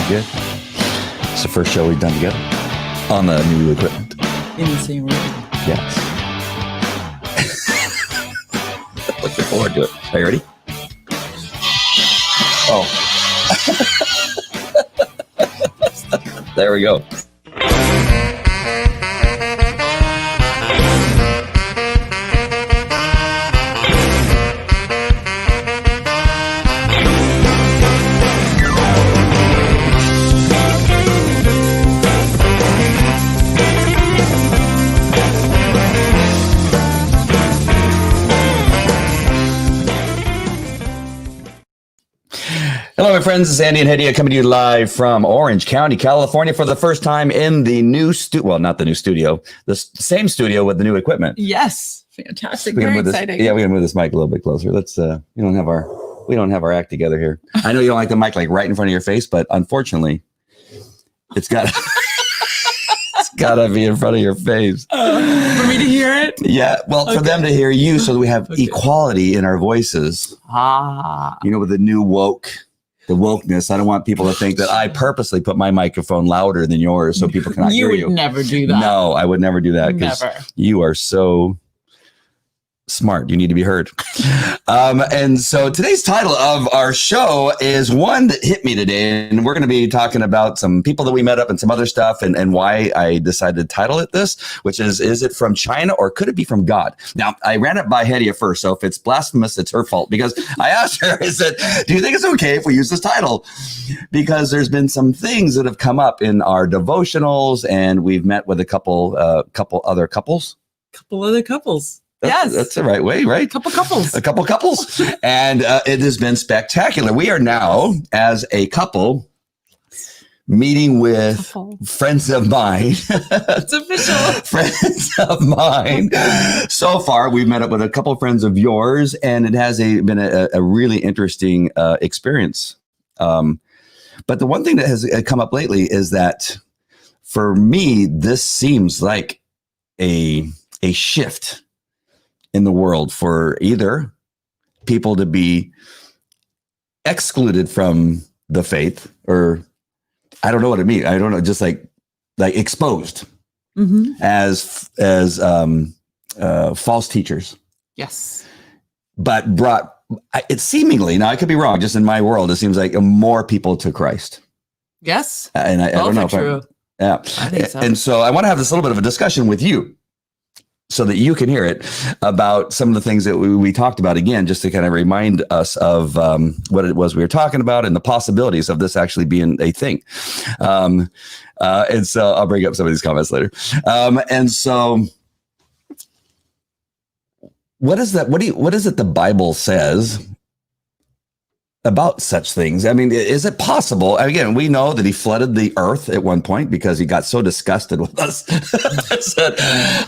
Good. It's the first show we've done together on the new equipment. In the same room. Yes. Looking forward to it. Are you ready? Oh. There we go. Hello, my friends. This is Andy and Hedia coming to you live from Orange County, California for the first time in the new studio. Well, not the new studio, the same studio with the new equipment. Yes. Fantastic. Very exciting. We're gonna move this mic a little bit closer. Let's we don't have our act together here. I know you don't like the mic like right in front of your face, but unfortunately, it's got to be in front of your face. For me to hear it? Yeah. Well, for them to hear you so that we have equality in our voices. You know, with the new wokeness, I don't want people to think that I purposely put my microphone louder than yours so people cannot hear you. You would never do that. No, I would never do that because you are so smart. You need to be heard. And so today's title of our show is one that hit me today. And we're going to be talking about some people that we met up and some other stuff and why I decided to title it this, which is it from China or could it be from God? Now, I ran it by Hedia first. So if it's blasphemous, it's her fault because I asked her, I said, do you think it's okay if we use this title? Because there's been some things that have come up in our devotionals and we've met with a couple other couples. That's the right way, right? A couple couples. And it has been spectacular. We are now, as a couple, meeting with friends of mine. It's official. Friends of mine. So far, we've met up with a couple of friends of yours, and it has been a really interesting experience. But the one thing that has come up lately is that, for me, this seems like a shift in the world for either people to be excluded from the faith or I don't know what it means. I don't know, just like exposed as false teachers. Yes. But it seemingly, now I could be wrong, just in my world, it seems like more people to Christ. Yes. And I don't know if true. Yeah. I think so. And so I want to have this little bit of a discussion with you, so that you can hear it about some of the things that we talked about again, just to kind of remind us of what it was we were talking about and the possibilities of this actually being a thing. And so I'll bring up some of these comments later. And so what is that? What is it the Bible says about such things? I mean, is it possible? Again, we know that he flooded the earth at one point because he got so disgusted with us. Said,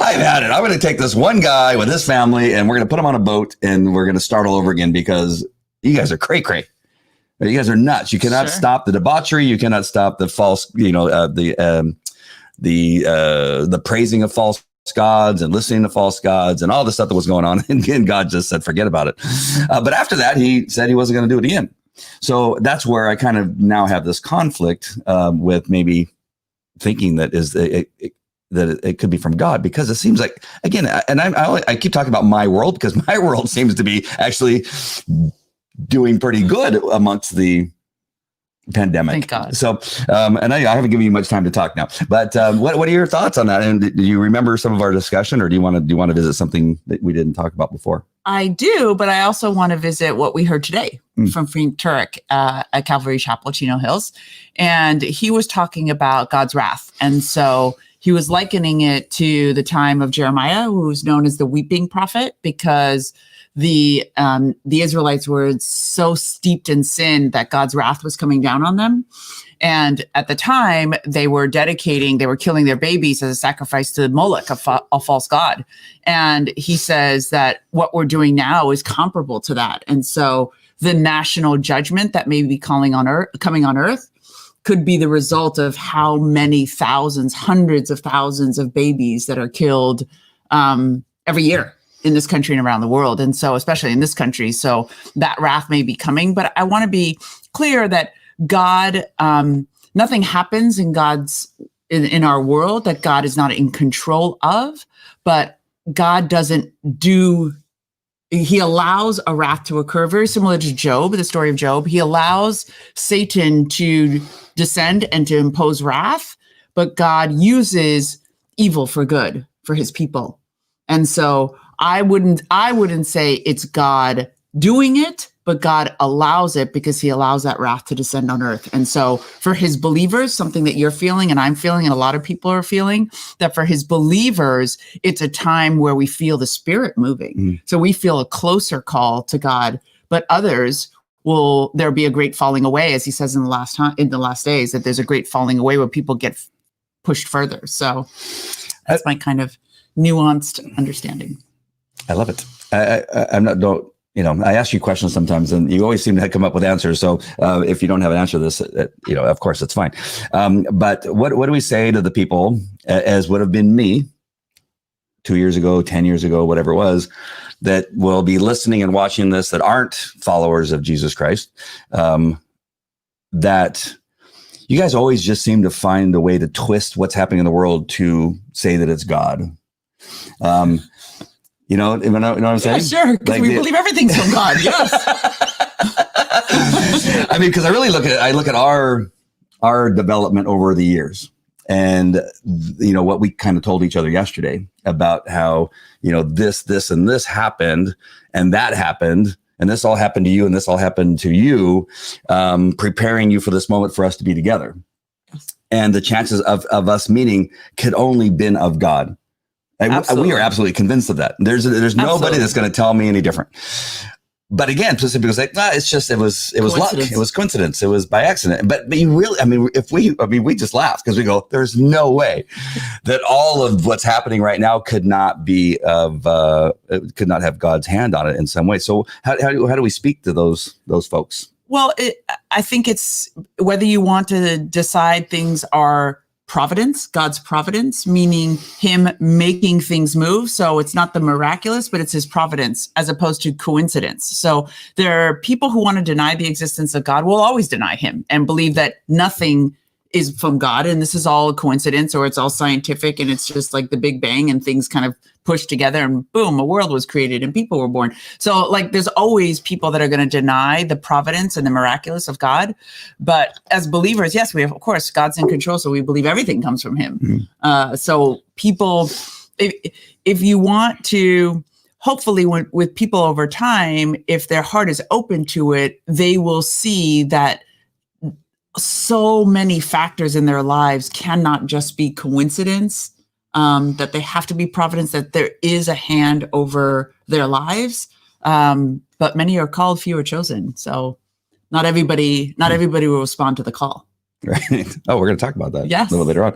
I've had it. I'm going to take this one guy with his family and we're going to put him on a boat and we're going to start all over again because you guys are cray-cray. You guys are nuts. You cannot stop the debauchery. You cannot stop the false, the praising of false gods and listening to false gods and all the stuff that was going on. And God just said, forget about it. But after that, he said he wasn't going to do it again. So that's where I kind of now have this conflict with maybe thinking that it could be from God, because it seems like, again, and I keep talking about my world because my world seems to be actually doing pretty good amongst the pandemic. Thank God. So, and I haven't given you much time to talk now, but what are your thoughts on that? And do you remember some of our discussion, or do you want to visit something that we didn't talk about before? I do, but I also want to visit what we heard today from Frank Turek at Calvary Chapel, Chino Hills. And he was talking about God's wrath. And so he was likening it to the time of Jeremiah, who's known as the weeping prophet, because the Israelites were so steeped in sin that God's wrath was coming down on them. And at the time, they were killing their babies as a sacrifice to Moloch, a false god. And he says that what we're doing now is comparable to that. And so the national judgment that may be coming on earth could be the result of how many thousands, hundreds of thousands of babies that are killed every year in this country and around the world. And so, especially in this country, so that wrath may be coming. But I want to be clear that God nothing happens in in our world that God is not in control of, but God doesn't he allows a wrath to occur, very similar to Job, the story of Job. He allows Satan to descend and to impose wrath, but God uses evil for good for his people. And so I wouldn't say it's God doing it, but God allows it because he allows that wrath to descend on earth. And so for his believers, something that you're feeling and I'm feeling and a lot of people are feeling, that for his believers, it's a time where we feel the Spirit moving. So we feel a closer call to God, but others there'll be a great falling away, as he says in the last days, that there's a great falling away where people get pushed further. So that's my kind of nuanced understanding. I love it. I ask you questions sometimes and you always seem to come up with answers. So if you don't have an answer to this, of course, it's fine. But what do we say to the people, as would have been me 2 years ago, 10 years ago, whatever it was, that will be listening and watching this that aren't followers of Jesus Christ, that you guys always just seem to find a way to twist what's happening in the world to say that it's God. You know what I'm saying? Yeah, sure. Because we believe everything's from God. Yes. I mean, because I look at our development over the years, and what we kind of told each other yesterday about how this and this happened, and that happened, and this all happened to you, and this all happened to you, preparing you for this moment for us to be together, and the chances of us meeting could only been of God. We are absolutely convinced of that. There's nobody that's going to tell me any different. But again, some people say, it was luck. It was coincidence. It was by accident. But you really, we just laugh because we go, there's no way that all of what's happening right now could not have God's hand on it in some way. So how do we speak to those folks? Well, I think it's whether you want to decide things are providence, God's providence, meaning him making things move. So it's not the miraculous, but it's his providence as opposed to coincidence. So there are people who want to deny the existence of God, will always deny him and believe that nothing is from God and this is all a coincidence or it's all scientific and it's just like the Big Bang and things kind of pushed together and boom, a world was created and people were born. So there's always people that are going to deny the providence and the miraculous of God. But as believers, yes, we have, of course, God's in control. So we believe everything comes from him. So people, if you want to, hopefully with people over time, if their heart is open to it, they will see that so many factors in their lives cannot just be coincidence, that they have to be providence, that there is a hand over their lives. But many are called, few are chosen. So not everybody will respond to the call. Right. Oh, we're going to talk about that yes. a little later on.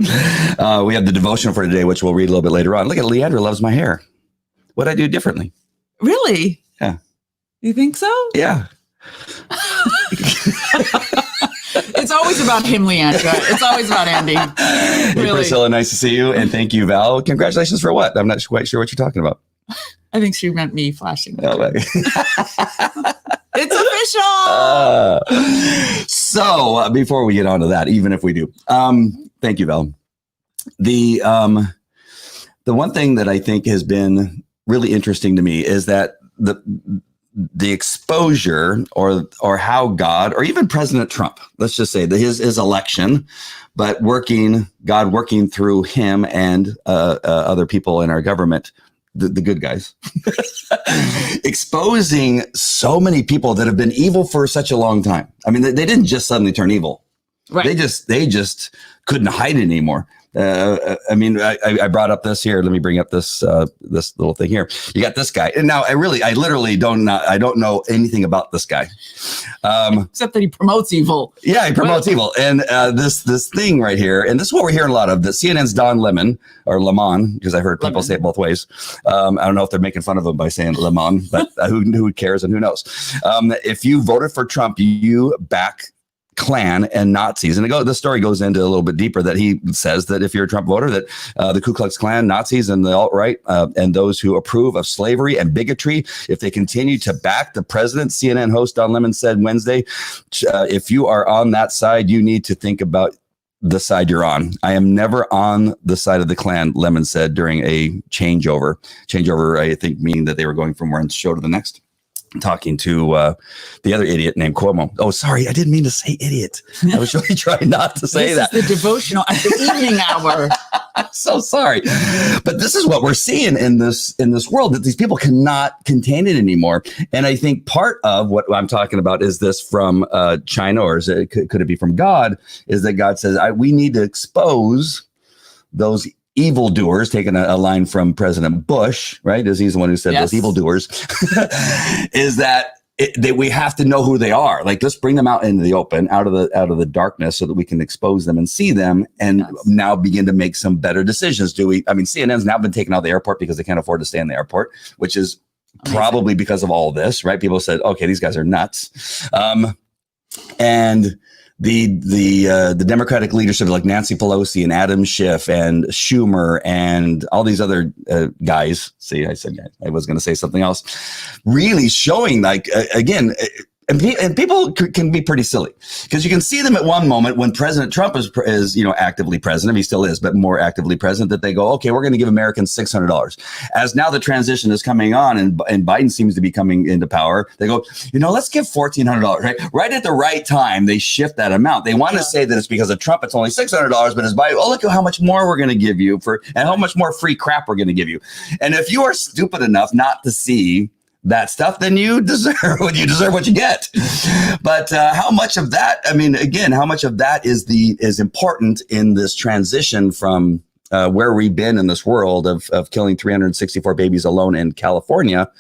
We have the devotion for today, which we'll read a little bit later on. Look at Leandra loves my hair. What'd I do differently? Really? Yeah. You think so? Yeah. It's always about him, Leandra. It's always about Andy. Really. Hey, Priscilla, nice to see you. And thank you, Val. Congratulations for what? I'm not quite sure what you're talking about. I think she meant me flashing. It's official. So before we get on to that, even if we do, thank you, Val. The one thing that I think has been really interesting to me is that the exposure or how God or even President Trump, let's just say that his election, but God working through him and other people in our government, the good guys, exposing so many people that have been evil for such a long time. I mean, they didn't just suddenly turn evil. Right. They just couldn't hide it anymore. I brought up this here. Let me bring up this little thing here. You got this guy, and now I literally don't know anything about this guy, except that he promotes evil. Yeah, he promotes evil, and this thing right here, and this is what we're hearing a lot of. That CNN's Don Lemon or Lemon, because I've heard people say it both ways. I don't know if they're making fun of him by saying Lemon, but who cares and who knows? If you voted for Trump, you back Klan and Nazis. And the story goes into a little bit deeper that he says that if you're a Trump voter, that the Ku Klux Klan, Nazis, and the alt-right, and those who approve of slavery and bigotry, if they continue to back the president, CNN host Don Lemon said Wednesday, if you are on that side, you need to think about the side you're on. I am never on the side of the Klan, Lemon said during a changeover. Changeover, I think, meaning that they were going from one show to the next. Talking to the other idiot named Cuomo. Oh, sorry, I didn't mean to say idiot. I was really trying not to say that. This is the devotional at the evening hour. I'm so sorry, but this is what we're seeing in this world, that these people cannot contain it anymore. And I think part of what I'm talking about is this from China, or could it be from God? Is that God says we need to expose those evildoers, taking a line from President Bush, right? As he's the one who said those evildoers, is that we have to know who they are. Like, let's bring them out into the open, out of the darkness, so that we can expose them and see them, and now begin to make some better decisions. CNN's now been taken out of the airport because they can't afford to stay in the airport, which is probably because of all this, right? People said, okay, these guys are nuts. And the Democratic leadership, like Nancy Pelosi and Adam Schiff and Schumer and all these other guys. See, I said I was going to say something else. Really showing, like, again. And people can be pretty silly, because you can see them at one moment when President Trump is actively president. He still is, but more actively president, that they go, okay, we're going to give Americans $600. As now the transition is coming on and Biden seems to be coming into power, they go, let's give $1,400, right? Right at the right time, they shift that amount. They want to say that it's because of Trump, it's only $600, but as Biden, look at how much more we're going to give you and how much more free crap we're going to give you. And if you are stupid enough not to see that stuff, then you deserve what you get. But how much of that, how much of that is important in this transition from where we've been in this world of killing 364 babies alone in California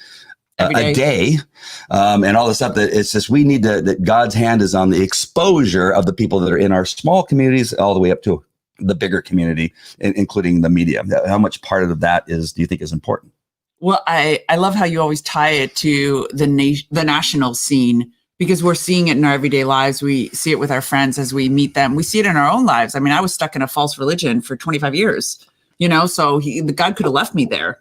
a day, and all this stuff, that it's just, we need that God's hand is on the exposure of the people that are in our small communities all the way up to the bigger community, including the media. How much part of that do you think is important? Well, I love how you always tie it to the national scene, because we're seeing it in our everyday lives. We see it with our friends as we meet them. We see it in our own lives. I was stuck in a false religion for 25 years, so God could have left me there.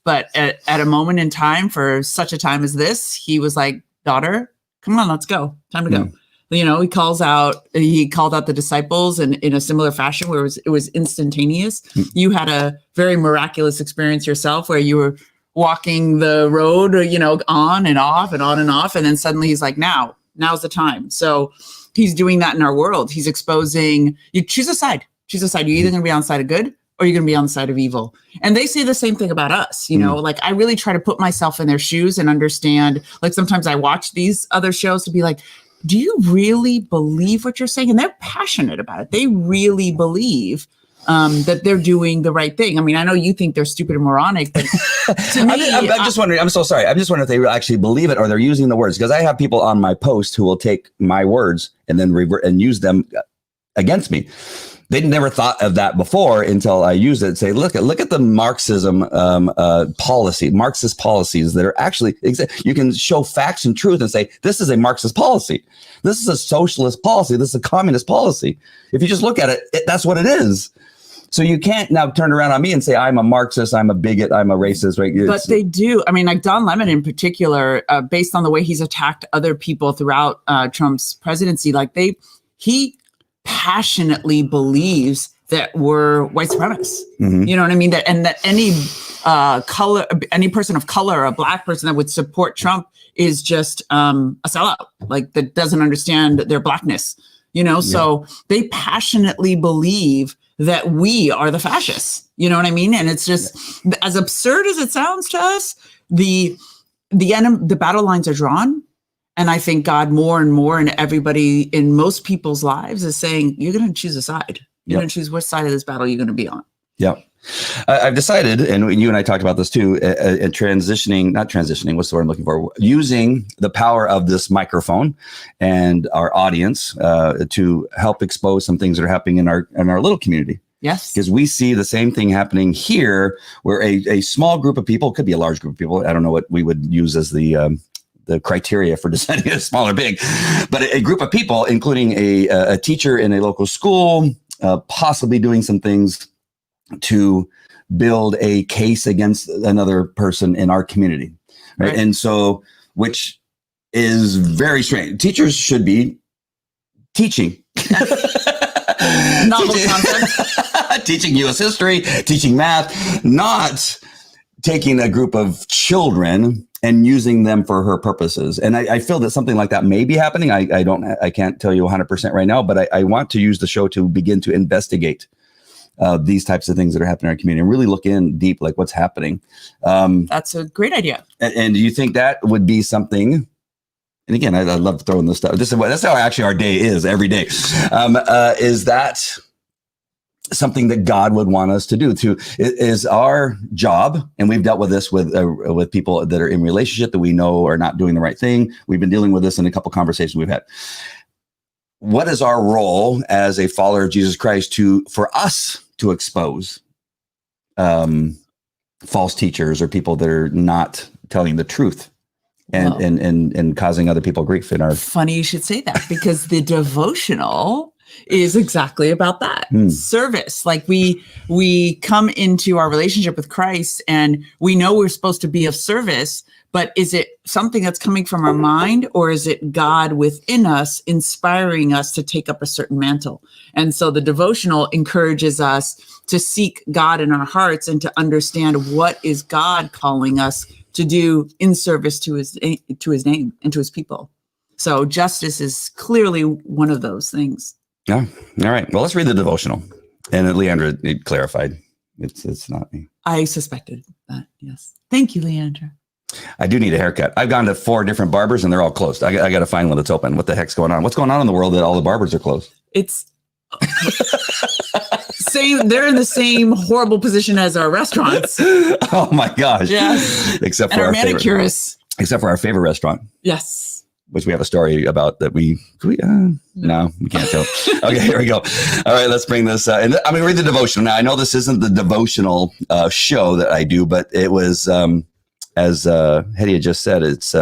But at a moment in time, for such a time as this, he was like, daughter, come on, let's go. Time to go. He called out the disciples in a similar fashion, where it was instantaneous. You had a very miraculous experience yourself, where you were walking the road, on and off and on and off. And then suddenly he's like, now's the time. So he's doing that in our world. He's exposing, you choose a side. You're either going to be on the side of good, or you're going to be on the side of evil. And they say the same thing about us, like, I really try to put myself in their shoes and understand. Like, sometimes I watch these other shows to be like, do you really believe what you're saying? And they're passionate about it. They really believe that they're doing the right thing. I know you think they're stupid and moronic, but to me, I'm just wondering. I'm so sorry. I'm just wondering if they actually believe it, or they're using the words. Because I have people on my post who will take my words and then revert and use them against me. They'd never thought of that before until I use it and say, look at the Marxism Marxist policies that are actually, you can show facts and truth and say, this is a Marxist policy. This is a socialist policy. This is a communist policy. If you just look at it, that's what it is. So you can't now turn around on me and say, I'm a Marxist, I'm a bigot, I'm a racist, right? But they do. Like Don Lemon in particular, based on the way he's attacked other people throughout Trump's presidency, he passionately believes that we're white supremacists. You know what I mean? That any any person of color, a black person that would support Trump is just a sellout, like, that doesn't understand their blackness. So they passionately believe that we are the fascists. You know what I mean? And it's just, as absurd as it sounds to us, the battle lines are drawn. And I think God more and more, and everybody in most people's lives, is saying, you're going to choose a side. You're going to choose which side of this battle you're going to be on. Yeah. I've decided, and you and I talked about this too, not transitioning, what's the word I'm looking for? Using the power of this microphone and our audience to help expose some things that are happening in our little community. Yes. Because we see the same thing happening here, where a small group of people, could be a large group of people, I don't know what we would use as the criteria for deciding if it's small or big, but a group of people, including a teacher in a local school, possibly doing some things to build a case against another person in our community. Right. And so, which is very strange. Teachers should be teaching. Novel concept. Teaching U.S. history, teaching math, not taking a group of children and using them for her purposes. And I feel that something like that may be happening. I can't tell you 100% right now, but I want to use the show to begin to investigate these types of things that are happening in our community and really look in deep, like what's happening. That's a great idea. And do you think that would be something? And again, I love throwing this stuff. That's how actually our day is every day. Is that something that God would want us to do? Is our job, and we've dealt with this with people that are in relationship that we know are not doing the right thing. We've been dealing with this in a couple conversations we've had. What is our role as a follower of Jesus Christ for us to expose false teachers or people that are not telling the truth? And causing other people grief in our. Funny you should say that, because the devotional is exactly about that. Service. Like we come into our relationship with Christ and we know we're supposed to be of service, but is it something that's coming from our mind, or is it God within us inspiring us to take up a certain mantle? And so the devotional encourages us to seek God in our hearts and to understand what is God calling us to do in service to his name and to his people. So justice is clearly one of those things. Yeah. All right. Well, let's read the devotional. And Leandra, it clarified. It's not me. I suspected that. Yes. Thank you, Leandra. I do need a haircut. I've gone to 4 different barbers and they're all closed. I got to find one that's open. What the heck's going on? What's going on in the world that all the barbers are closed? It's same. They're in the same horrible position as our restaurants. Oh my gosh. Yes. Except for our manicurists. Except for our favorite restaurant. Yes. Which we have a story about that no, we can't tell. Okay, here we go. All right, let's bring this. And I'm going to read the devotional. Now, I know this isn't the devotional show that I do, but it was, as Hedy just said, it's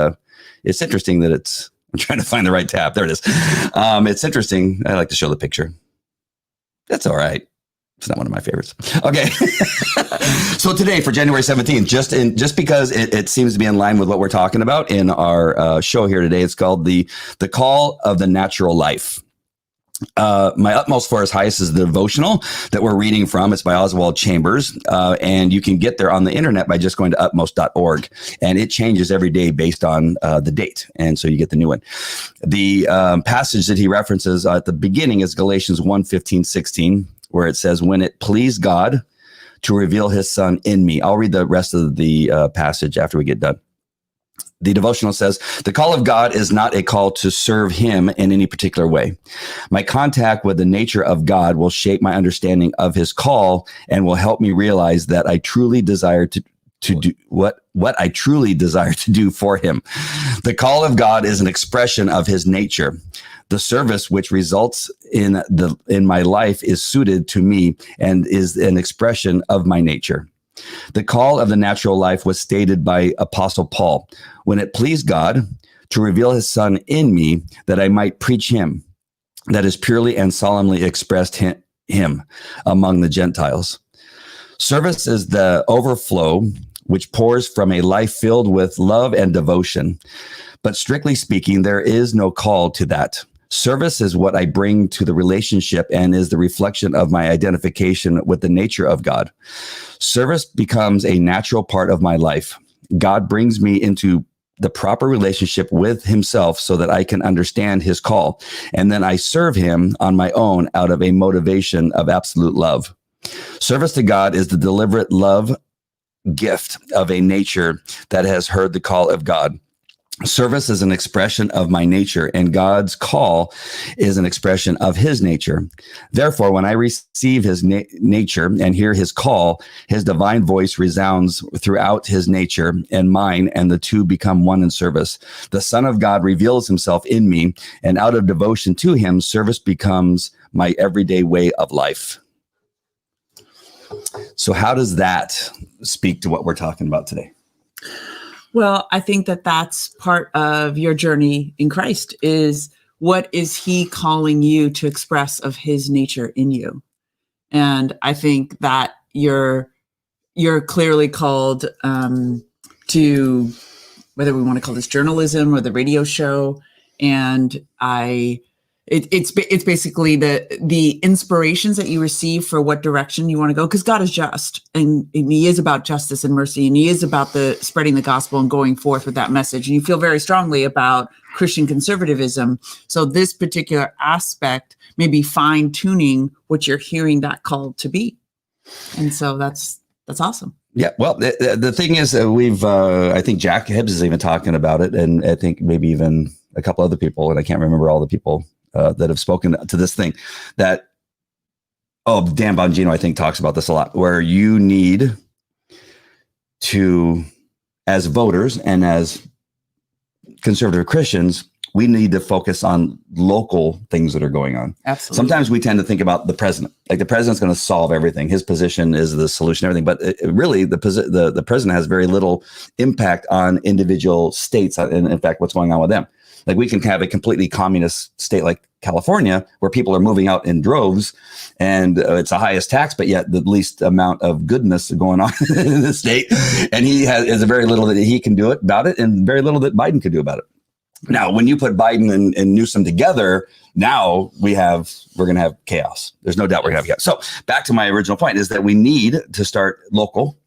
interesting that I'm trying to find the right tab. There it is. It's interesting. I like to show the picture. That's all right. It's not one of my favorites. Okay. So today for January 17th, just because it seems to be in line with what we're talking about in our show here today, it's called the Call of the Natural Life. My Utmost for His Highest is the devotional that we're reading from. It's by Oswald Chambers. And you can get there on the internet by just going to utmost.org. And it changes every day based on the date. And so you get the new one. The passage that he references at the beginning is Galatians 1:15-16, where it says, when it pleased God to reveal his son in me. I'll read the rest of the passage after we get done. The devotional says, the call of God is not a call to serve him in any particular way. My contact with the nature of God will shape my understanding of his call and will help me realize that I truly desire to do what I truly desire to do for him. The call of God is an expression of his nature. The service which results in my life is suited to me and is an expression of my nature. The call of the natural life was stated by Apostle Paul, when it pleased God to reveal his son in me that I might preach him, that is purely and solemnly expressed him among the Gentiles. Service is the overflow which pours from a life filled with love and devotion. But strictly speaking, there is no call to that. Service is what I bring to the relationship and is the reflection of my identification with the nature of God. Service becomes a natural part of my life. God brings me into the proper relationship with himself so that I can understand his call. And then I serve him on my own out of a motivation of absolute love. Service to God is the deliberate love gift of a nature that has heard the call of God. Service is an expression of my nature, and God's call is an expression of his nature. Therefore, when I receive his nature and hear his call, his divine voice resounds throughout his nature and mine, and the two become one in service. The Son of God reveals himself in me, and out of devotion to him, service becomes my everyday way of life. So how does that speak to what we're talking about today? Well, I think that that's part of your journey in Christ is what is he calling you to express of his nature in you? And I think that you're clearly called to, whether we want to call this journalism or the radio show. And it's basically the inspirations that you receive for what direction you want to go, because God is just, and he is about justice and mercy, and he is about the spreading the gospel and going forth with that message. And you feel very strongly about Christian conservatism. So this particular aspect may be fine tuning what you're hearing that call to be. And so that's awesome. Yeah. Well, the thing is, I think Jack Hibbs is even talking about it. And I think maybe even a couple other people, and I can't remember all the people that have spoken to this thing, that, Dan Bongino, I think, talks about this a lot, where you need to, as voters and as conservative Christians, we need to focus on local things that are going on. Absolutely. Sometimes we tend to think about the president, like the president's going to solve everything. His position is the solution, everything. But really, the president has very little impact on individual states. And in fact, what's going on with them? Like, we can have a completely communist state like California, where people are moving out in droves, and it's the highest tax, but yet the least amount of goodness going on in the state. And he has very little that he can do about it, and very little that Biden can do about it. Now, when you put Biden and Newsom together, now we're going to have chaos. There's no doubt we're going to have chaos. So back to my original point is that we need to start local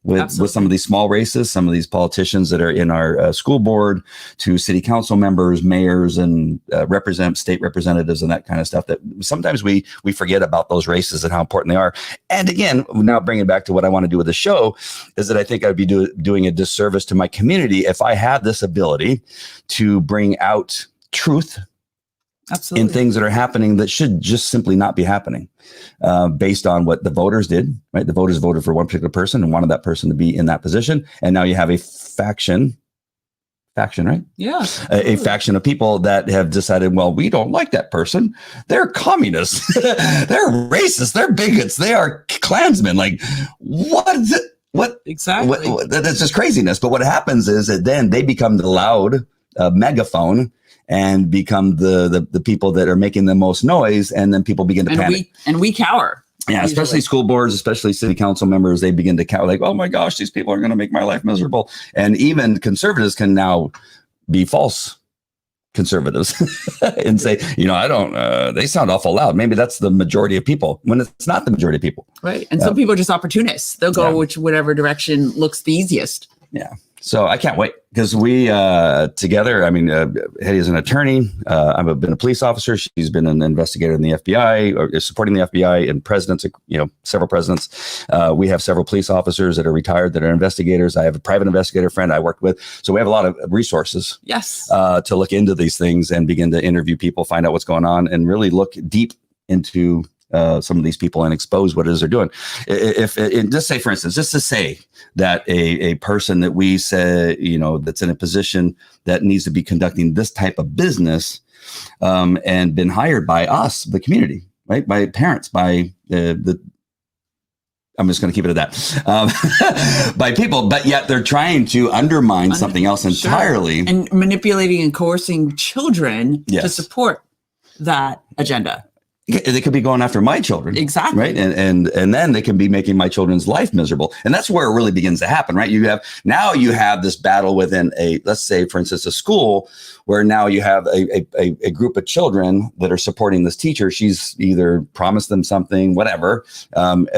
with some of these small races, some of these politicians that are in our school board, to city council members, mayors, and state representatives, and that kind of stuff, that sometimes we forget about those races and how important they are. And again, now bringing it back to what I want to do with the show, is that I think I'd be doing a disservice to my community if I had this ability to bring out truth in things that are happening that should just simply not be happening, based on what the voters did, right? The voters voted for one particular person and wanted that person to be in that position. And now you have a faction, right? Yeah. A faction of people that have decided, well, we don't like that person. They're communists. They're racist. They're bigots. They are Klansmen. Like, what? Exactly. That's just craziness. But what happens is that then they become the loud megaphone, and become the people that are making the most noise, and then people begin to panic. We cower. Yeah, especially school boards, especially city council members, they begin to cower, like, oh my gosh, these people are going to make my life miserable. And even conservatives can now be false conservatives and say, I don't, they sound awful loud. Maybe that's the majority of people, when it's not the majority of people. Right. And some people are just opportunists. They'll go whatever direction looks the easiest. Yeah. So I can't wait, because we together, Hetty is an attorney. I've been a police officer. She's been an investigator in the FBI, or supporting the FBI and presidents, several presidents. We have several police officers that are retired that are investigators. I have a private investigator friend I worked with. So we have a lot of resources to look into these things and begin to interview people, find out what's going on, and really look deep into some of these people and expose what it is they're doing. If just say, for instance, just to say that a person that we say, that's in a position that needs to be conducting this type of business, and been hired by us, the community, right? By parents, by I'm just going to keep it at that, by people, but yet they're trying to undermine something else entirely. And manipulating and coercing children to support that agenda. They could be going after my children. Exactly. Right. And then they can be making my children's life miserable. And that's where it really begins to happen, right? You have this battle within let's say, for instance, a school, where now you have a group of children that are supporting this teacher. She's either promised them something, whatever,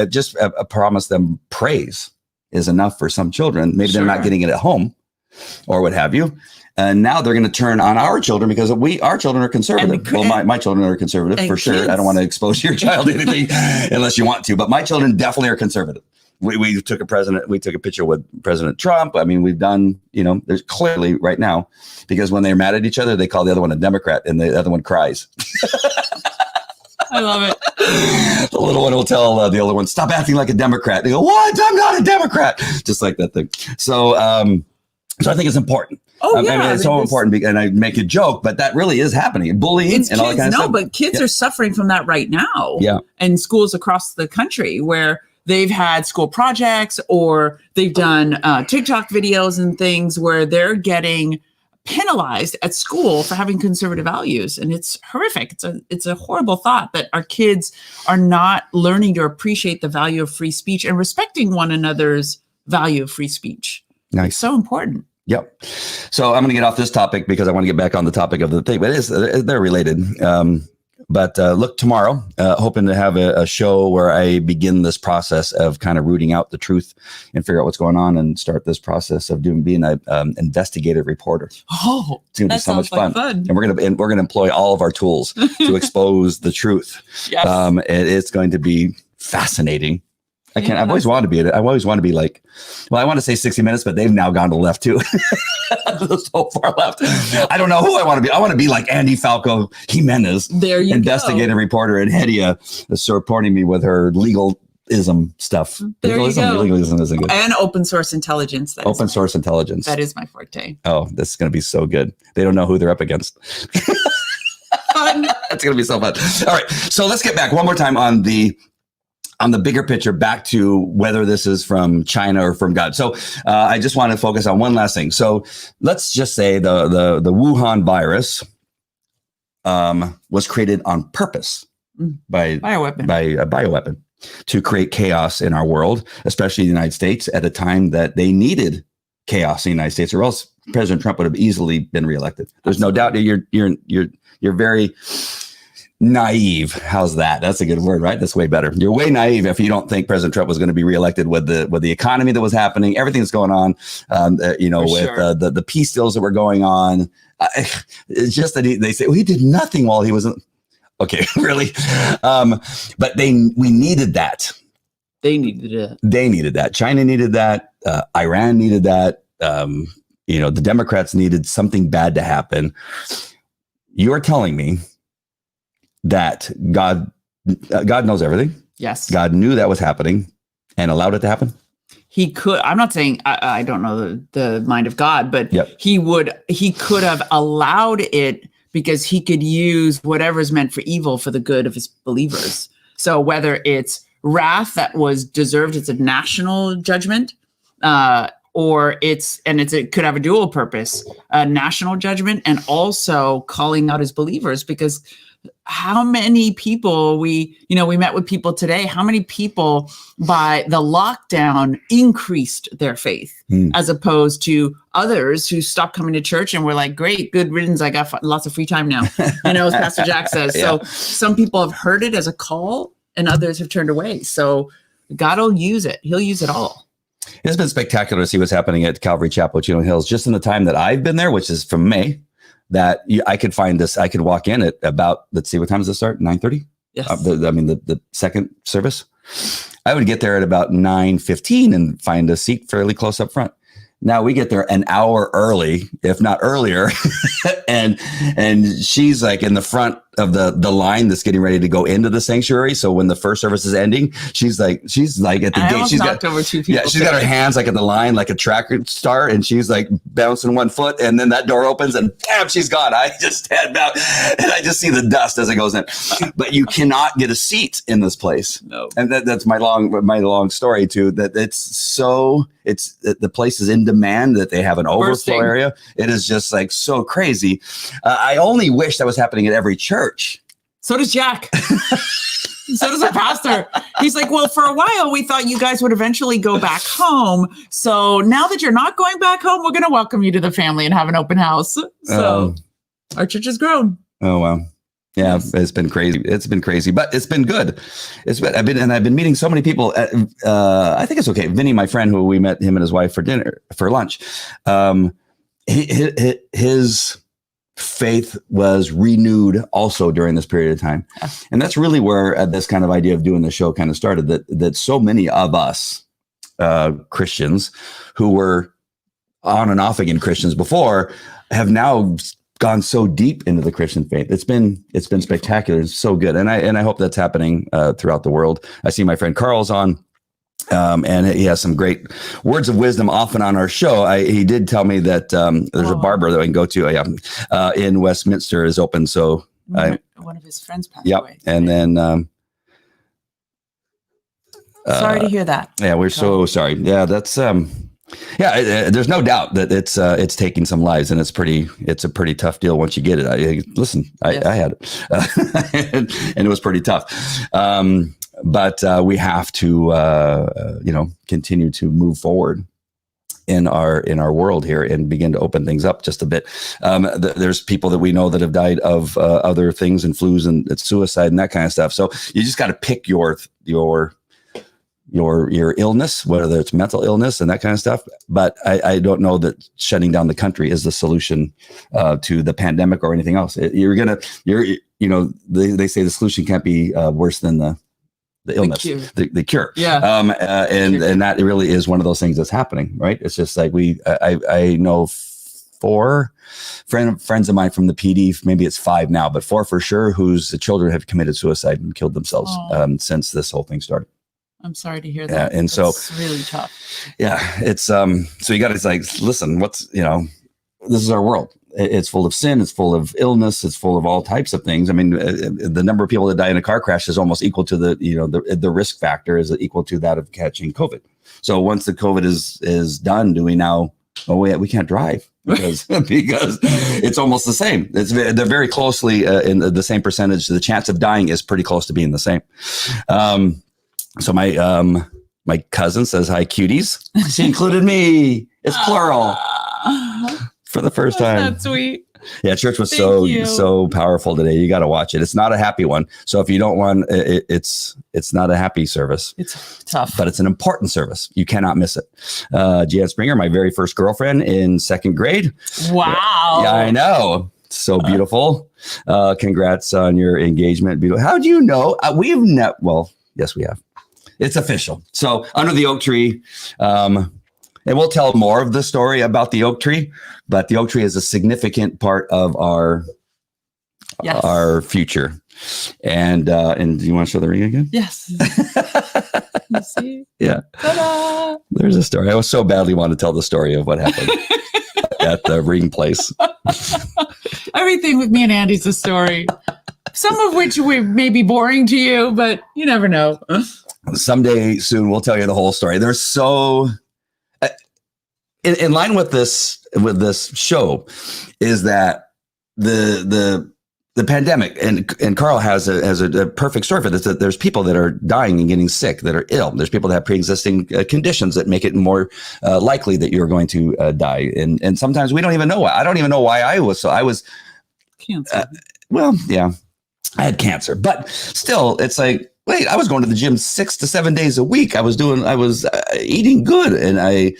just promised them praise is enough for some children. Maybe they're not getting it at home or what have you. And now they're going to turn on our children, because our children are conservative. My children are conservative for sure. I don't want to expose your child to anything unless you want to, but my children definitely are conservative. We took a picture with President Trump. We've done, there's clearly right now, because when they're mad at each other, they call the other one a Democrat, and the other one cries. I love it. The little one will tell the older one, stop acting like a Democrat. They go, what? I'm not a Democrat. Just like that thing. So I think it's important. It's so important, and I make a joke, but that really is happening. Bullying and all that kind of stuff. No, but kids are suffering from that right now. Yeah. In schools across the country, where they've had school projects, or they've done TikTok videos and things where they're getting penalized at school for having conservative values. And it's horrific. It's a horrible thought that our kids are not learning to appreciate the value of free speech and respecting one another's value of free speech. Nice. It's so important. Yep. So I'm going to get off this topic because I want to get back on the topic of the thing, but they're related. But look, tomorrow, hoping to have a show where I begin this process of kind of rooting out the truth and figure out what's going on and start this process of being an investigative reporter. Oh, it's going to be so much fun. And we're going to employ all of our tools to expose the truth. Yes. And it's going to be fascinating. I've always wanted to be I always want to be like, well, I want to say 60 Minutes, but they've now gone to the left too. So far left. I don't know who I want to be. I want to be like Andy Falco Jimenez. There you investigative reporter, and Hedia supporting me with her legalism stuff. There legalism isn't good. And open source intelligence. Open source intelligence. That is my forte. Oh, this is going to be so good. They don't know who they're up against. Fun. That's going to be so fun. All right. So let's get back one more time on the bigger picture, back to whether this is from China or from God. So I just want to focus on one last thing. So let's just say the Wuhan virus was created on purpose by a bioweapon to create chaos in our world, especially the United States, at a time that they needed chaos in the United States, or else President Trump would have easily been reelected. There's no doubt that you're very naive. How's that? That's a good word, right? That's way better. You're way naive if you don't think President Trump was going to be reelected with the economy that was happening, everything that's going on, the peace deals that were going on. It's just that they say, well, he did nothing while he wasn't. Okay, really? But we needed that. They needed it. They needed that. China needed that. Iran needed that. The Democrats needed something bad to happen. You're telling me that God knows everything. Yes. God knew that was happening and allowed it to happen. He could. I'm not saying I don't know the mind of God, but yep. He could have allowed it because he could use whatever is meant for evil for the good of his believers. So whether it's wrath that was deserved, it's a national judgment, or it could have a dual purpose, a national judgment, and also calling out his believers, because how many people we met with people today, how many people by the lockdown increased their faith as opposed to others who stopped coming to church and were like, great, good riddance. I got lots of free time now, as Pastor Jack says. Yeah. So some people have heard it as a call and others have turned away. So God will use it. He'll use it all. It's been spectacular to see what's happening at Calvary Chapel, Chino Hills, just in the time that I've been there, which is from May. That I could find this. I could walk in at about, let's see, what time does it start? 9:30? Yes. The second service. I would get there at about 9:15 and find a seat fairly close up front. Now we get there an hour early, if not earlier, and she's like in the front of the line that's getting ready to go into the sanctuary. So when the first service is ending, she's like at the gate. She's got over two people. Yeah, she's got her hands like at the line, like a track star, and she's like bouncing one foot, and then that door opens, and bam, she's gone. I just head back, and I just see the dust as it goes in. But you cannot get a seat in this place. No, and that's my long story too. That the place is in demand, that they have an overflow area. It is just like so crazy. I only wish that was happening at every church. So does Jack. So does our pastor. He's like, well, for a while, we thought you guys would eventually go back home. So now that you're not going back home, we're going to welcome you to the family and have an open house. So our church has grown. Oh, wow. Yeah, yes. It's been crazy. It's been crazy, but it's been good. I've been meeting so many people. I think it's okay. Vinny, my friend, who we met him and his wife for lunch. His faith was renewed also during this period of time. Yes. And that's really where this kind of idea of doing the show kind of started, that so many of us Christians who were on and off again Christians before have now gone so deep into the Christian faith. It's been spectacular. It's so good. And I hope that's happening throughout the world. I see my friend Carl's on. And he has some great words of wisdom often on our show. He did tell me that there's a barber that I can go to in Westminster is open. So one of his friends passed away. And then sorry to hear that. Yeah, we're so sorry. Yeah, that's there's no doubt that it's taking some lives, and it's a pretty tough deal once you get it. I had it, and it was pretty tough. But we have to, continue to move forward in our world here and begin to open things up just a bit. There's people that we know that have died of other things and flus and suicide and that kind of stuff. So you just got to pick your illness, whether it's mental illness and that kind of stuff. But I don't know that shutting down the country is the solution to the pandemic or anything else. They say the solution can't be worse than the illness, the cure. Yeah. And that really is one of those things that's happening, right? It's just like I know 4 friends of mine from the PD, maybe it's 5 now, but 4 for sure, whose children have committed suicide and killed themselves since this whole thing started. I'm sorry to hear that. Yeah, and so it's really tough. Yeah, it's so you got to like listen. This is our world. It's full of sin. It's full of illness. It's full of all types of things. I mean, the number of people that die in a car crash is almost equal to the risk factor is equal to that of catching COVID. So once the COVID is done, do we now? Oh, we can't drive because it's almost the same. They're very closely in the same percentage. The chance of dying is pretty close to being the same. So my cousin says hi, cuties. She included me. It's plural for the first time. That's sweet. Yeah, church was so powerful today. You got to watch it. It's not a happy one. So if you don't want it's not a happy service. It's tough, but it's an important service. You cannot miss it. Jan Springer, my very first girlfriend in 2nd grade. Wow. Yeah, I know. So beautiful. Congrats on your engagement. How do you know? We've met. Well, yes, we have. It's official. So under the oak tree, and we'll tell more of the story about the oak tree, but the oak tree is a significant part of our future. And do you want to show the ring again? Yes. You see? Yeah. Ta-da! There's a story. I so badly want to tell the story of what happened at the ring place. Everything with me and Andy's a story. Some of which may be boring to you, but you never know. Someday soon, we'll tell you the whole story. There's so in line with this show is that the pandemic and Carl has a perfect story for this. That there's people that are dying and getting sick, that are ill. There's people that have pre-existing conditions that make it more likely that you're going to die. And sometimes we don't even know why. I don't even know why I was cancer. Well, yeah, I had cancer, but still, it's like. Wait, I was going to the gym 6 to 7 days a week. I was eating good, and I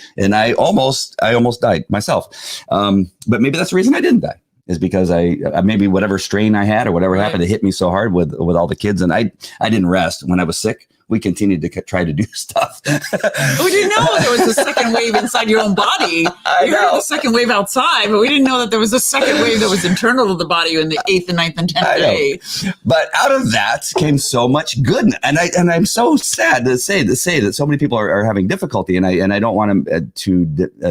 almost died myself. But maybe that's the reason I didn't die, is because I maybe whatever strain I had or whatever happened, it hit me so hard with all the kids, and I didn't rest when I was sick. We continued to try to do stuff. We didn't know there was a second wave inside your own body. We heard the second wave outside, but we didn't know that there was a second wave that was internal to the body in the 8th and 9th and 10th day. But out of that came so much good, and I'm so sad to say that so many people are having difficulty, and I don't want to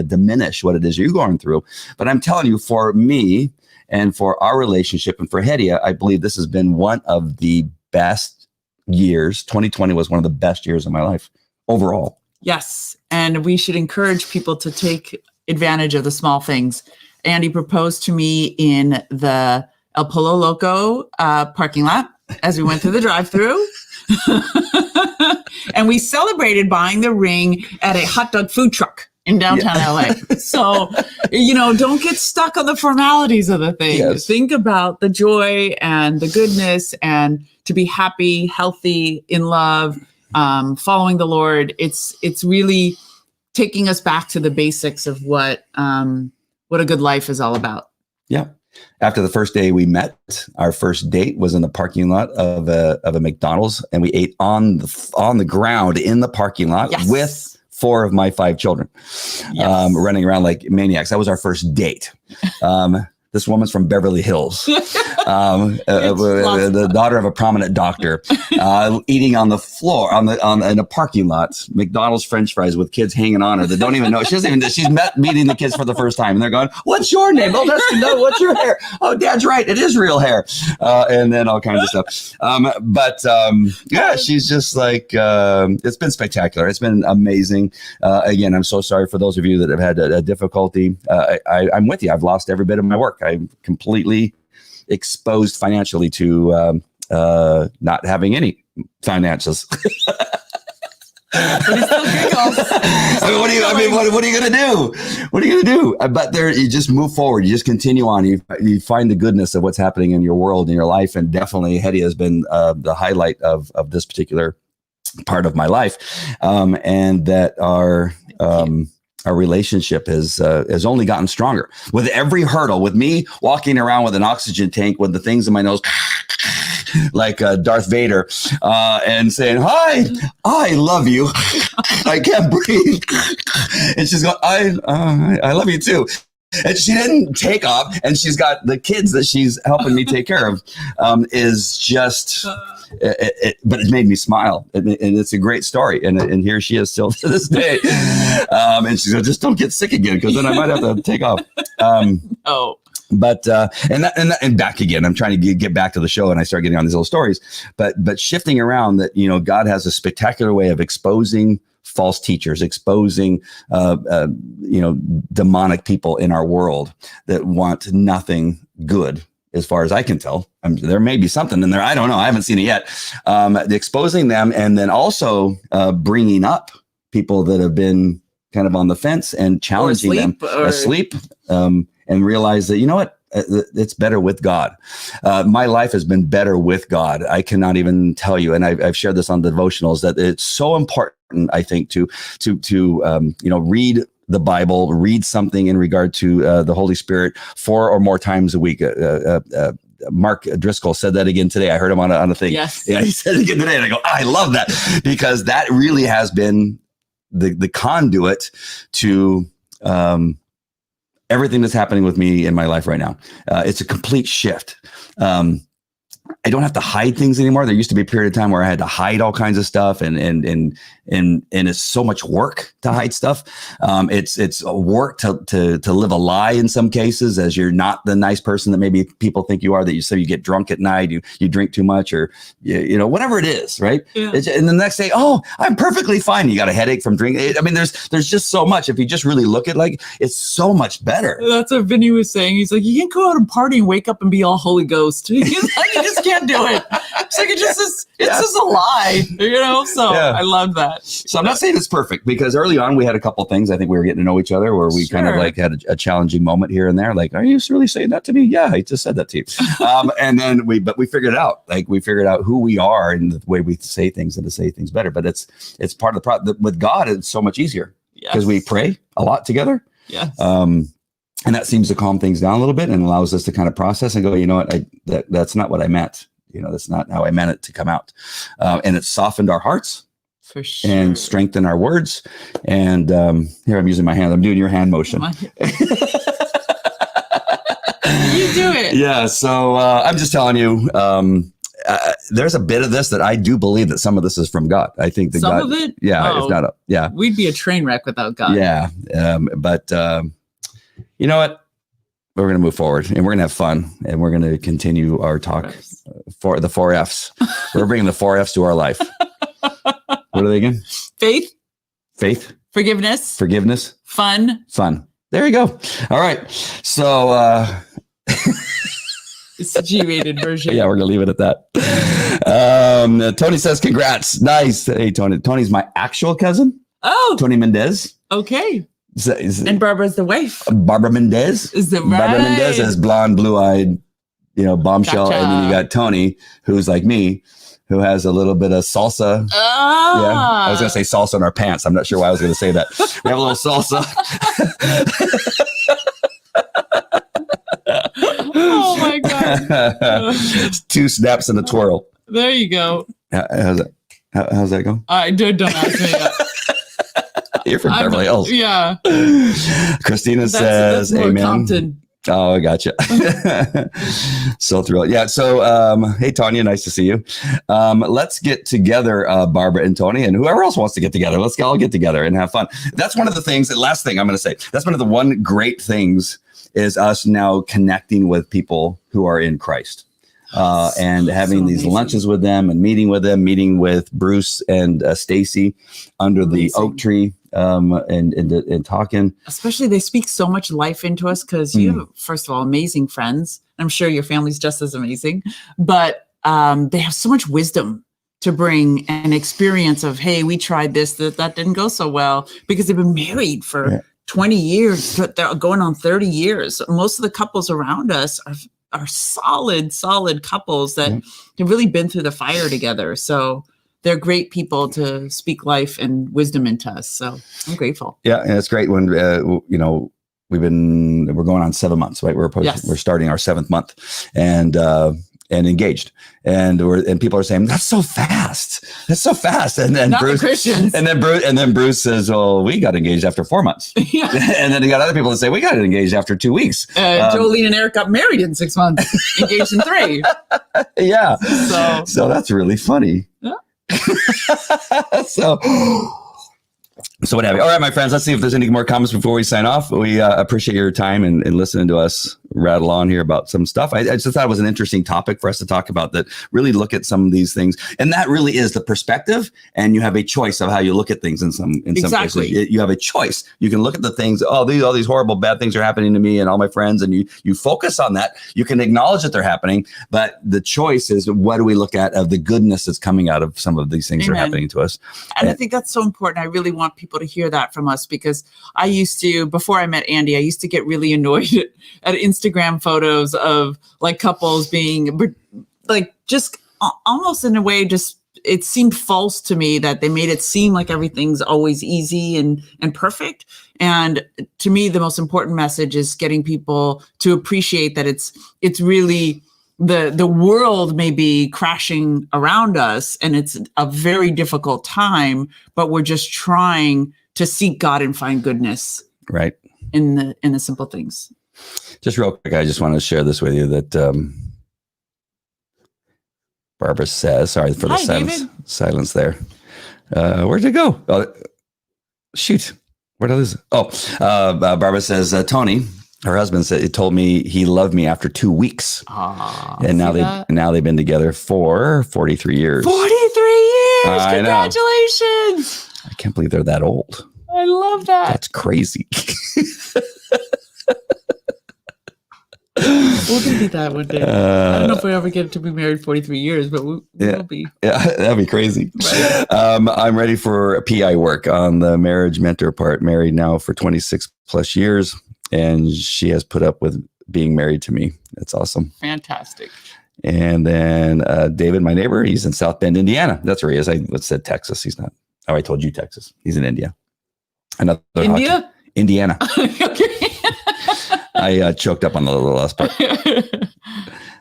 diminish what it is you're going through, but I'm telling you, for me and for our relationship and for Hedia, I believe this has been one of the best years. 2020 was one of the best years of my life overall. Yes. And we should encourage people to take advantage of the small things. Andy proposed to me in the El Polo Loco parking lot as we went through the drive-through. And we celebrated buying the ring at a hot dog food truck in downtown LA. So, don't get stuck on the formalities of the thing. Yes. Think about the joy and the goodness, and to be happy, healthy, in love, following the Lord. It's really taking us back to the basics of what a good life is all about. Yeah. After the first day we met, our first date was in the parking lot of a McDonald's, and we ate on the ground in the parking lot with 4 of my 5 children, running around like maniacs. That was our first date. This woman's from Beverly Hills, the daughter of a prominent doctor, eating on the floor in a parking lot, McDonald's French fries with kids hanging on her that don't even know. She's meeting the kids for the first time, and they're going, "What's your name? Oh, that's no. What's your hair? Oh, Dad's right. It is real hair." And then all kinds of stuff. Yeah, she's just like, it's been spectacular. It's been amazing. Again, I'm so sorry for those of you that have had a difficulty. I'm with you. I've lost every bit of my work. I'm completely exposed financially to not having any finances. But he still giggles. What are you going to do? What are you going to do? But you just move forward. You just continue on. You find the goodness of what's happening in your world, in your life. And definitely Hetty has been the highlight of this particular part of my life. And that our relationship has only gotten stronger with every hurdle, with me walking around with an oxygen tank with the things in my nose like Darth Vader, and saying, "Hi, I love you. I can't breathe." And she's going, I love you too. And she didn't take off, and she's got the kids that she's helping me take care of. Is just, but it made me smile, and it's a great story. And here she is still to this day. And she's going, "Just don't get sick again, because then I might have to take off." Oh. But and back again, I'm trying to get back to the show, and I start getting on these little stories. But shifting around, that God has a spectacular way of exposing false teachers, exposing demonic people in our world that want nothing good, as far as I can tell. There may be something in there, I don't know, I haven't seen it yet. Exposing them, and then also bringing up people that have been kind of on the fence and challenging them asleep. And realize that, you know what, it's better with God. My life has been better with God. I cannot even tell you, and I've shared this on devotionals, that it's so important, I think, to read the Bible, read something in regard to the Holy Spirit 4 or more times a week. Mark Driscoll said that again today. I heard him on a thing. Yes. Yeah, he said it again today, and I go, I love that, because that really has been the conduit to everything that's happening with me in my life right now. It's a complete shift. I don't have to hide things anymore. There used to be a period of time where I had to hide all kinds of stuff, and it's so much work to hide stuff. It's a work to live a lie in some cases, as you're not the nice person that maybe people think you are. That you get drunk at night, you drink too much, or whatever it is, right? Yeah. And the next day, oh, I'm perfectly fine. You got a headache from drinking. I mean, there's just so much. If you just really look at it's so much better. That's what Vinny was saying. He's like, you can't go out and party and wake up and be all Holy Ghost. He's like, you just can't do it. It's like it's just a lie, So yeah. I love that. So I'm not saying it's perfect, because early on we had a couple things. I think we were getting to know each other, where we kind of had a challenging moment here and there. Like, are you really saying that to me? Yeah, I just said that to you. And then we figured it out. We figured out who we are and the way we say things, and to say things better. But it's part of the problem. With God, it's so much easier, because we pray a lot together. Yes. And that seems to calm things down a little bit, and allows us to kind of process and go, you know what, that's not what I meant. That's not how I meant it to come out. And it's softened our hearts. For sure. And strengthen our words. And here I'm using my hand. I'm doing your hand motion. You do it. Yeah. So I'm just telling you, there's a bit of this that I do believe that some of this is from God. I think that some of it. Yeah. If not, yeah. We'd be a train wreck without God. Yeah. But you know what? We're going to move forward, and we're going to have fun, and we're going to continue our talk for the 4 F's. We're bringing the 4 F's to our life. What are they again? Faith. Forgiveness. Fun. There you go. All right. So it's the G-rated version. Yeah, we're going to leave it at that. Tony says, congrats. Nice. Hey, Tony. Tony's my actual cousin. Oh. Tony Mendez. Okay. And Barbara's the wife. Barbara Mendez. Is that right? Barbara Mendez is blonde, blue-eyed, bombshell. Gotcha. And then you got Tony, who's like me, who has a little bit of salsa. Ah. Yeah, I was going to say salsa in our pants. I'm not sure why I was going to say that. We have a little salsa. Oh, my God. 2 snaps and a twirl. There you go. How's that go? Don't ask me that. You're from Beverly Hills. Yeah. Christina says, that's amen. Compton. Oh, I gotcha. So thrilled. Yeah. So, hey, Tanya, nice to see you. Let's get together, Barbara and Tony, and whoever else wants to get together. Let's all get together and have fun. That's one of the things, the last thing I'm going to say, that's one of the one great things is us now connecting with people who are in Christ. And having these lunches with them and meeting with Bruce and Stacy under the oak tree, and talking. Especially they speak so much life into us, because you have, first of all, amazing friends. I'm sure your family's just as amazing, but they have so much wisdom to bring an experience of, hey, we tried this, that didn't go so well, because they've been married for 20 years, they're going on 30 years. Most of the couples around us are solid couples that have really been through the fire together. So they're great people to speak life and wisdom into us. So I'm grateful. Yeah. And it's great when, we're going on 7 months, right? We're starting our 7th month and engaged. And people are saying, that's so fast. And then Not Bruce, the Christians. and then Bruce says, well, we got engaged after 4 months. Yeah. And then you got other people that say, we got engaged after 2 weeks. Jolene and Eric got married in 6 months, engaged in 3. Yeah. So that's really funny. Yeah. So what have you? All right, my friends, let's see if there's any more comments before we sign off. We appreciate your time and listening to us rattle on here about some stuff. I just thought it was an interesting topic for us to talk about, that really look at some of these things. And that really is the perspective. And you have a choice of how you look at things in some cases. You have a choice. You can look at the things, all these horrible, bad things are happening to me and all my friends. And you focus on that. You can acknowledge that they're happening. But the choice is, what do we look at of the goodness that's coming out of some of these things that are happening to us? And I think that's so important. I really want people to hear that from us, because I used to, before I met Andy, I used to get really annoyed at Instagram photos of like couples being like, just almost in a way, just, it seemed false to me that they made it seem like everything's always easy and perfect. And to me, the most important message is getting people to appreciate that it's really, the world may be crashing around us and it's a very difficult time, but we're just trying to seek God and find goodness right in the simple things. Just real quick, I just want to share this with you that Barbara says, sorry for the silence there. Where'd it go? Oh, shoot. Where did I lose it? Barbara says, Tony, her husband said, it told me he loved me after 2 weeks. And now they've been together for 43 years. 43 years! I Congratulations! Know. I can't believe they're that old. I love that. That's crazy. We're going to do that one day. I don't know if we ever get to be married 43 years, but we'll be. Yeah, that'd be crazy. Right. I'm ready for PI work on the marriage mentor part. Married now for 26 plus years. And she has put up with being married to me. That's awesome. Fantastic. And then David, my neighbor, he's in South Bend, Indiana. That's where he is. I said Texas. He's not. Oh, I told you Texas. He's in India. India? Indiana. Okay. I choked up on the last part.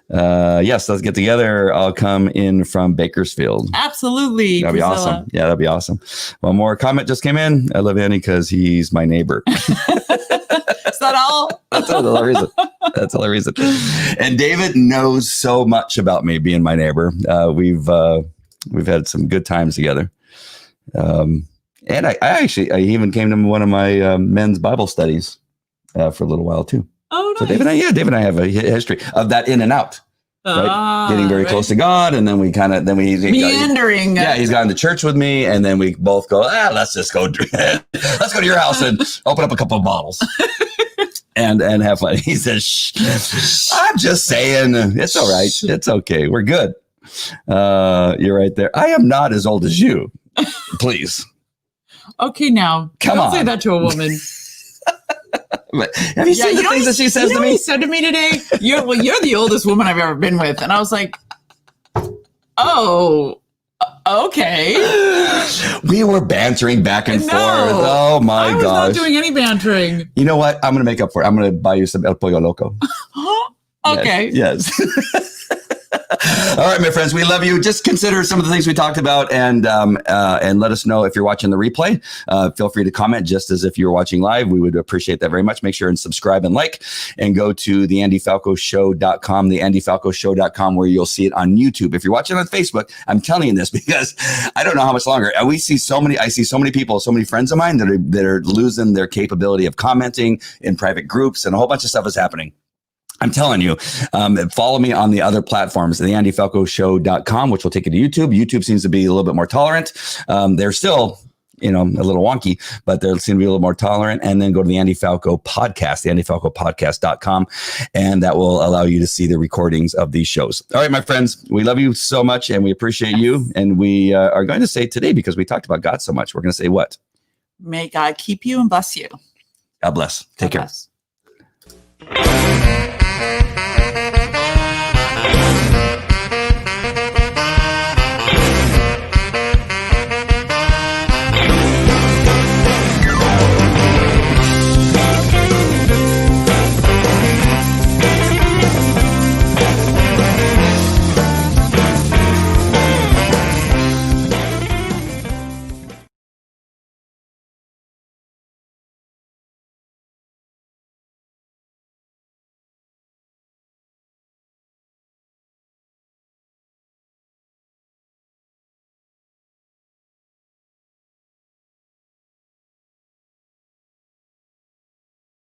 Yes, let's get together. I'll come in from Bakersfield. Absolutely. That'd be awesome. Yeah, that'd be awesome. One more comment just came in. I love Andy because he's my neighbor. Is that all? That's the only reason. That's the only reason. And David knows so much about me being my neighbor. We've had some good times together. And I even came to one of my men's Bible studies for a little while too. Oh, nice. So David and I have a history of that in and out. Right? Getting very close to God, and then we meandering. He's gone to church with me, and then we both go, let's just go. Let's go to your house and open up a couple of bottles and have fun. He says, shh, I'm just saying, it's all right, it's okay, we're good. You're right there. I am not as old as you. Please. Okay, now don't say that to a woman. Have you seen the things that she says to me? He said to me today, you're the oldest woman I've ever been with. And I was like, oh, okay. We were bantering back and forth. Oh my gosh. I was not doing any bantering. You know what? I'm going to make up for it. I'm going to buy you some El Pollo Loco. Okay. Yes. All right, my friends, we love you. Just consider some of the things we talked about and let us know if you're watching the replay. Feel free to comment just as if you're watching live. We would appreciate that very much. Make sure and subscribe and like, and go to theandyfalcoshow.com, theandyfalcoshow.com, where you'll see it on YouTube. If you're watching on Facebook, I'm telling you this because I don't know how much longer. I see so many people, so many friends of mine that are losing their capability of commenting in private groups, and a whole bunch of stuff is happening. I'm telling you, follow me on the other platforms, theandyfalcoshow.com, which will take you to YouTube. YouTube seems to be a little bit more tolerant. They're still a little wonky, but they seem to be a little more tolerant. And then go to the Andy Falco podcast, the andyfalcopodcast.com, and that will allow you to see the recordings of these shows. All right, my friends, we love you so much and we appreciate you. And we are going to say today, because we talked about God so much, we're going to say what? May God keep you and bless you. God bless. Take care. Bless.